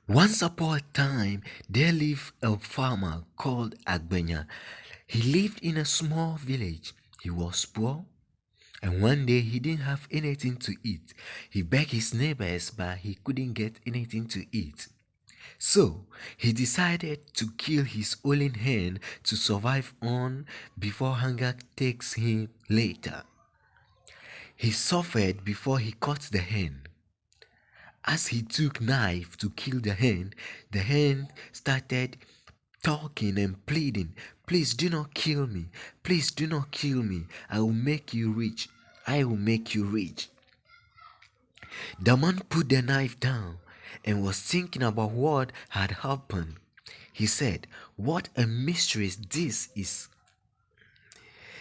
Once upon a time, there lived a farmer called Agbenya. He lived in a small village. He was poor, and one day he didn't have anything to eat. He begged his neighbors, but he couldn't get anything to eat. So he decided to kill his only hen to survive on before hunger takes him later. He suffered before he caught the hen. As he took knife to kill the hen started talking and pleading, "Please do not kill me. Please do not kill me. I will make you rich. I will make you rich." The man put the knife down and was thinking about what had happened. He said, "What a mystery this is,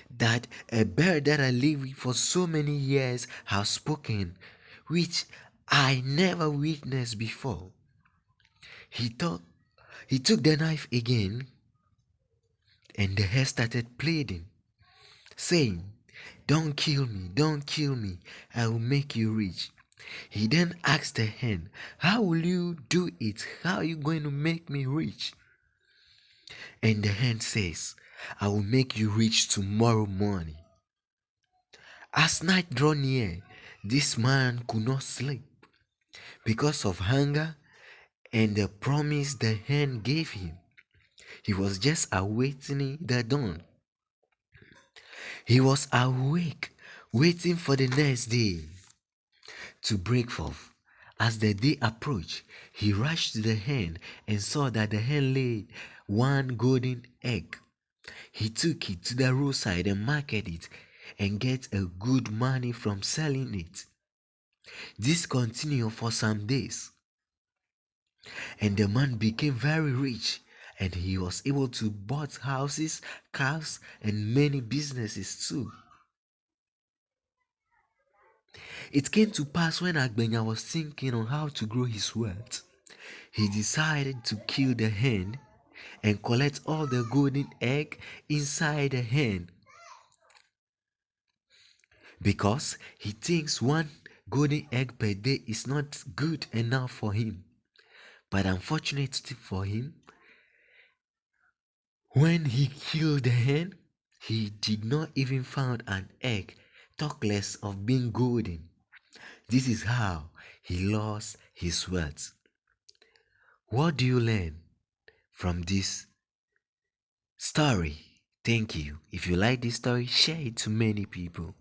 that a bird that I lived with for so many years has spoken, which I never witnessed before." He thought he took the knife again, and the hare started pleading, saying, "Don't kill me, don't kill me. I will make you rich." He then asked the hen, "How will you do it? How are you going to make me rich?" And the hen says, "I will make you rich tomorrow morning." As night drew near, this man could not sleep because of hunger and the promise the hen gave him. He was just awaiting the dawn. He was awake, waiting for the next day to break forth. As the day approached, he rushed to the hen and saw that the hen laid one golden egg. He took it to the roadside and marketed it and get a good money from selling it. This continued for some days, and the man became very rich, and he was able to buy houses, cars, and many businesses too. It came to pass when Agbenya was thinking on how to grow his wealth, he decided to kill the hen and collect all the golden egg inside the hen, because he thinks one golden egg per day is not good enough for him. But unfortunately for him, when he killed the hen, he did not even find an egg, talk less of being golden. This is how he lost his wealth. What do you learn from this story? Thank you. If you like this story, share it to many people.